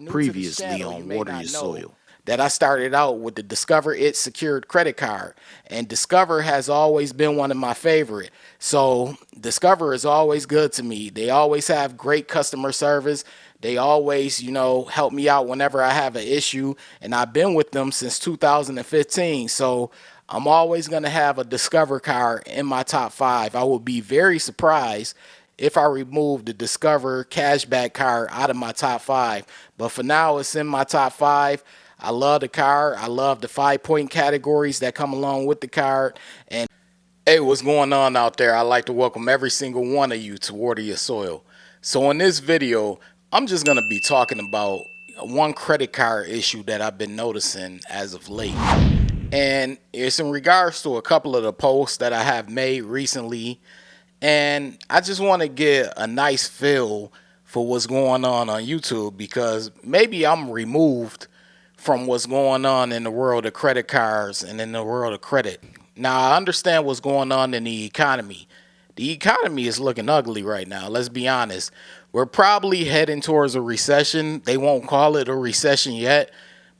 Previously on Water Your Soil, that I started out with the Discover It secured credit card, and Discover has always been one of my favorite. So Discover is always good to me. They always have great customer service. They always, help me out whenever I have an issue, and I've been with them since 2015. So I'm always going to have a Discover card in my top five. I would be very surprised if I remove the Discover cashback card out of my top five. But for now, it's in my top five. I love the card. I love the 5-point categories that come along with the card. And hey, what's going on out there? I'd like to welcome every single one of you to Water Your Soil. So in this video, I'm just going to be talking about one credit card issue that I've been noticing as of late. And it's in regards to a couple of the posts that I have made recently. And I just want to get a nice feel for what's going on YouTube, because maybe I'm removed from what's going on in the world of credit cards and in the world of credit. Now, I understand what's going on in the economy. The economy is looking ugly right now. Let's be honest. We're probably heading towards a recession. They won't call it a recession yet,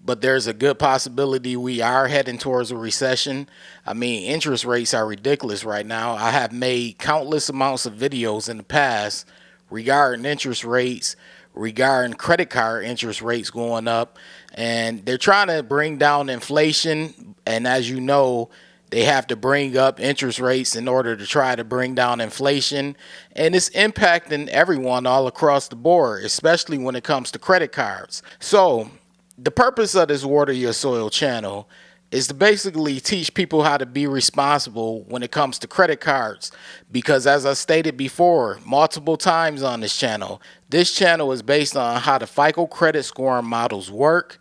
but there's a good possibility we are heading towards a recession. I mean, interest rates are ridiculous right now. I have made countless amounts of videos in the past regarding interest rates, regarding credit card interest rates going up, and they're trying to bring down inflation. And as you know, they have to bring up interest rates in order to try to bring down inflation. And it's impacting everyone all across the board, especially when it comes to credit cards. So the purpose of this Water Your Soil channel is to basically teach people how to be responsible when it comes to credit cards. Because as I stated before multiple times on this channel is based on how the FICO credit scoring models work,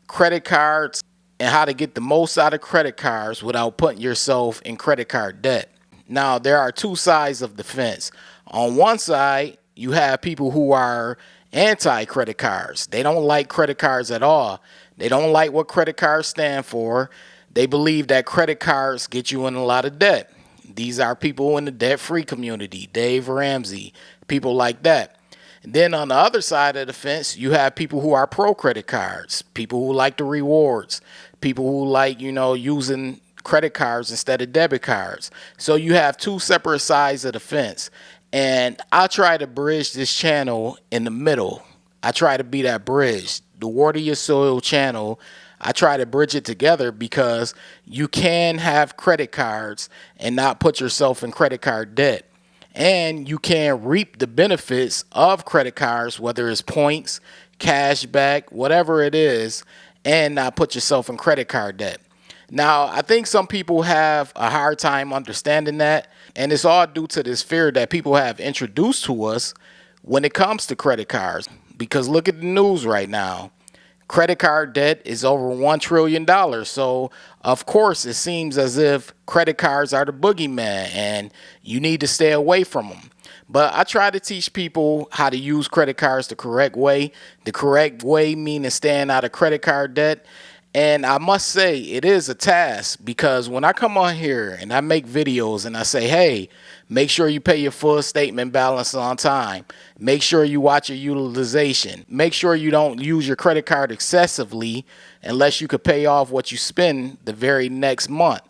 credit cards, and how to get the most out of credit cards without putting yourself in credit card debt. Now, there are two sides of the fence. On one side, you have people who are anti-credit cards. They don't like credit cards at all. They don't like what credit cards stand for. They believe that credit cards get you in a lot of debt. These are people in the debt-free community, Dave Ramsey, people like that. And then on the other side of the fence, you have people who are pro-credit cards, people who like the rewards, people who like, using credit cards instead of debit cards. So you have two separate sides of the fence. And I try to bridge this channel in the middle. I try to be that bridge. The Water Your Soil channel, I try to bridge it together, because you can have credit cards and not put yourself in credit card debt. And you can reap the benefits of credit cards, whether it's points, cash back, whatever it is, and not put yourself in credit card debt. Now, I think some people have a hard time understanding that, and it's all due to this fear that people have introduced to us when it comes to credit cards. Because look at the news right now. Credit card debt is over $1 trillion. So, of course, it seems as if credit cards are the boogeyman and you need to stay away from them. But I try to teach people how to use credit cards the correct way. The correct way meaning staying out of credit card debt. And I must say, it is a task, because when I come on here and I make videos and I say, hey, make sure you pay your full statement balance on time. Make sure you watch your utilization. Make sure you don't use your credit card excessively unless you could pay off what you spend the very next month.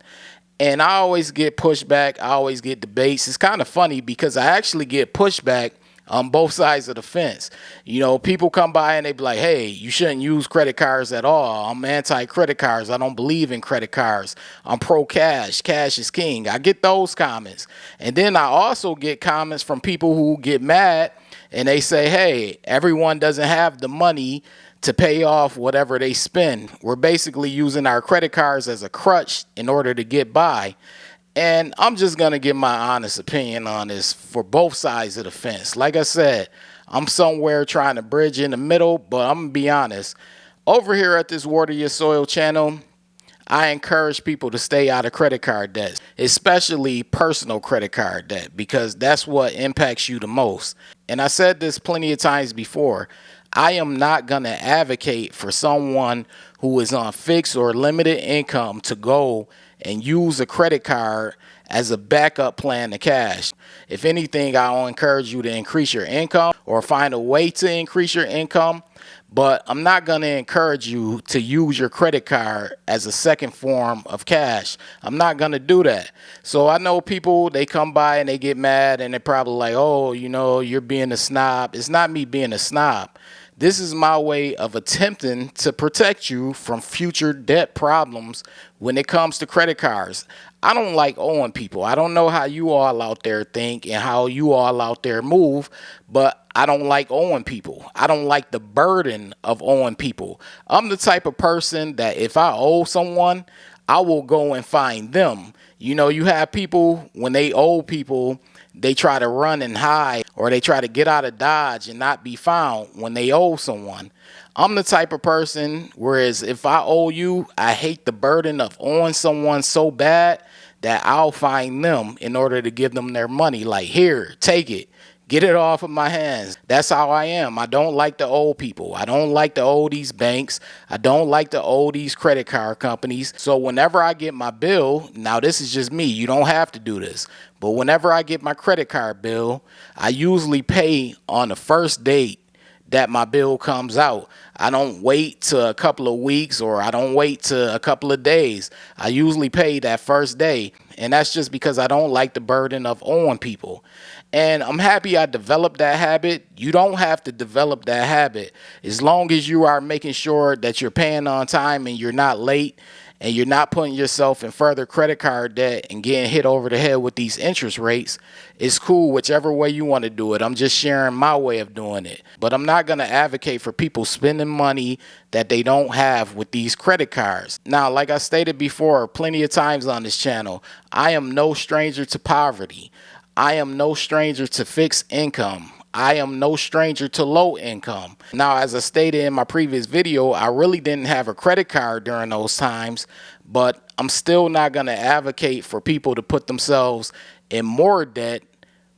And I always get pushback. I always get debates. It's kind of funny because I actually get pushback on both sides of the fence. People come by and they be like, hey, you shouldn't use credit cards at all. I'm anti-credit cards. I don't believe in credit cards. I'm pro-cash. Cash is king. I get those comments. And then I also get comments from people who get mad and they say, hey, everyone doesn't have the money to pay off whatever they spend. We're basically using our credit cards as a crutch in order to get by. And I'm just going to give my honest opinion on this for both sides of the fence. Like I said, I'm somewhere trying to bridge in the middle, but I'm going to be honest. Over here at this Water Your Soil channel, I encourage people to stay out of credit card debt, especially personal credit card debt, because that's what impacts you the most. And I said this plenty of times before. I am not going to advocate for someone who is on fixed or limited income to go and use a credit card as a backup plan to cash. If anything, I'll encourage you to increase your income or find a way to increase your income. But I'm not going to encourage you to use your credit card as a second form of cash. I'm not going to do that. So I know people, they come by and they get mad and they're probably like, oh, you know, you're being a snob. It's not me being a snob. This is my way of attempting to protect you from future debt problems when it comes to credit cards. I don't like owing people. I don't know how you all out there think and how you all out there move, but I don't like owing people. I don't like the burden of owing people. I'm the type of person that if I owe someone, I will go and find them. You know, you have people, when they owe people, they try to run and hide, or they try to get out of Dodge and not be found when they owe someone. I'm the type of person, whereas if I owe you, I hate the burden of owing someone so bad that I'll find them in order to give them their money. Like, here, take it. Get it off of my hands. That's how I am. I don't like to owe people. I don't like to owe these banks. I don't like to owe these credit card companies. So whenever I get my bill, now this is just me. You don't have to do this. But whenever I get my credit card bill, I usually pay on the first date that my bill comes out. I don't wait to a couple of weeks, or I don't wait to a couple of days. I usually pay that first day. And that's just because I don't like the burden of owing people. And I'm happy I developed that habit. You don't have to develop that habit. As long as you are making sure that you're paying on time and you're not late, and you're not putting yourself in further credit card debt and getting hit over the head with these interest rates, it's cool whichever way you want to do it. I'm just sharing my way of doing it. But I'm not going to advocate for people spending money that they don't have with these credit cards. Now, like I stated before plenty of times on this channel, I am no stranger to poverty. I am no stranger to fixed income. I am no stranger to low income. Now, as I stated in my previous video, I really didn't have a credit card during those times, but I'm still not going to advocate for people to put themselves in more debt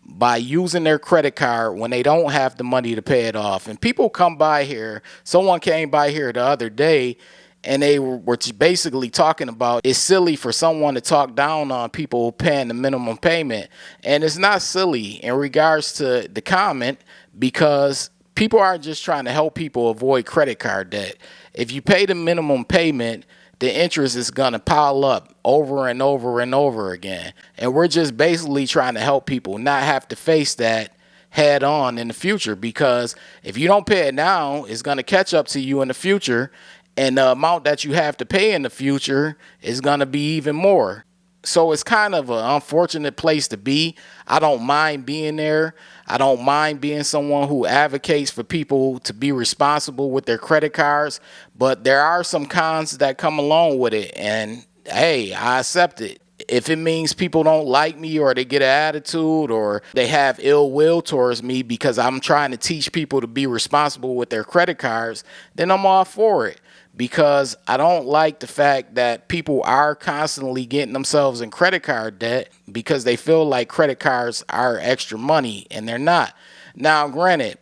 by using their credit card when they don't have the money to pay it off. And people come by here, someone came by here the other day, and they were basically talking about it's silly for someone to talk down on people paying the minimum payment. And it's not silly in regards to the comment, because people aren't just trying to help people avoid credit card debt. If you pay the minimum payment, the interest is going to pile up over and over and over again. And we're just basically trying to help people not have to face that head on in the future, because if you don't pay it now, it's going to catch up to you in the future. And the amount that you have to pay in the future is going to be even more. So it's kind of an unfortunate place to be. I don't mind being there. I don't mind being someone who advocates for people to be responsible with their credit cards. But there are some cons that come along with it. And hey, I accept it. If it means people don't like me, or they get an attitude, or they have ill will towards me because I'm trying to teach people to be responsible with their credit cards, then I'm all for it. Because I don't like the fact that people are constantly getting themselves in credit card debt because they feel like credit cards are extra money, and they're not. Now, granted,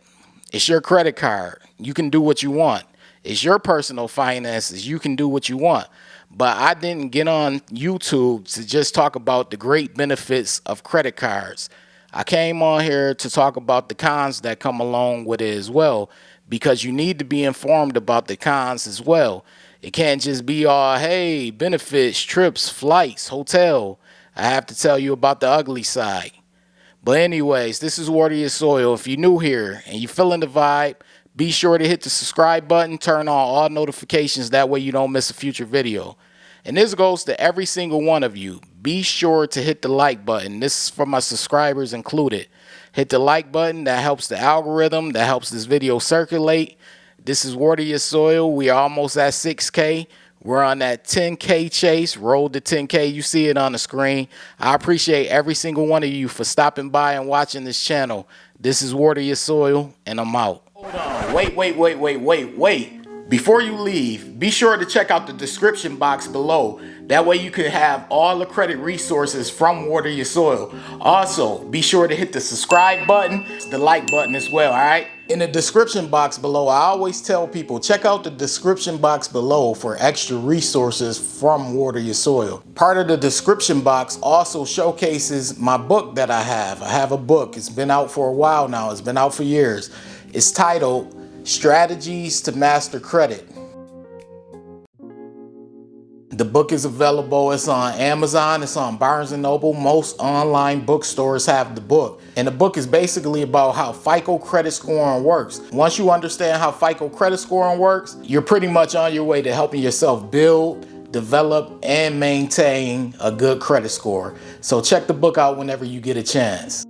it's your credit card. You can do what you want. It's your personal finances. You can do what you want. But I didn't get on YouTube to just talk about the great benefits of credit cards. I came on here to talk about the cons that come along with it as well, because you need to be informed about the cons as well. It can't just be all, hey, benefits, trips, flights, hotel. I have to tell you about the ugly side. But anyways, this is Warrior Soil. If you're new here and you're feeling the vibe, be sure to hit the subscribe button, turn on all notifications. That way you don't miss a future video. And this goes to every single one of you. Be sure to hit the like button. This is for my subscribers included. Hit the like button. That helps the algorithm. That helps this video circulate. This is Warrior Soil. We are almost at 6K. We're on that 10K chase. Road to 10K. You see it on the screen. I appreciate every single one of you for stopping by and watching this channel. This is Warrior Soil, and I'm out. Hold on. Wait. Before you leave, be sure to check out the description box below. That way you can have all the credit resources from Warrior Soil. Also, be sure to hit the subscribe button, the like button as well, all right? In the description box below, I always tell people, check out the description box below for extra resources from Warrior Soil. Part of the description box also showcases my book that I have. I have a book. It's been out for a while now. It's been out for years. It's titled Strategies to Master Credit. The book is available. It's on Amazon. It's on Barnes & Noble. Most online bookstores have the book. And the book is basically about how FICO credit scoring works. Once you understand how FICO credit scoring works, you're pretty much on your way to helping yourself build, develop, and maintain a good credit score. So check the book out whenever you get a chance.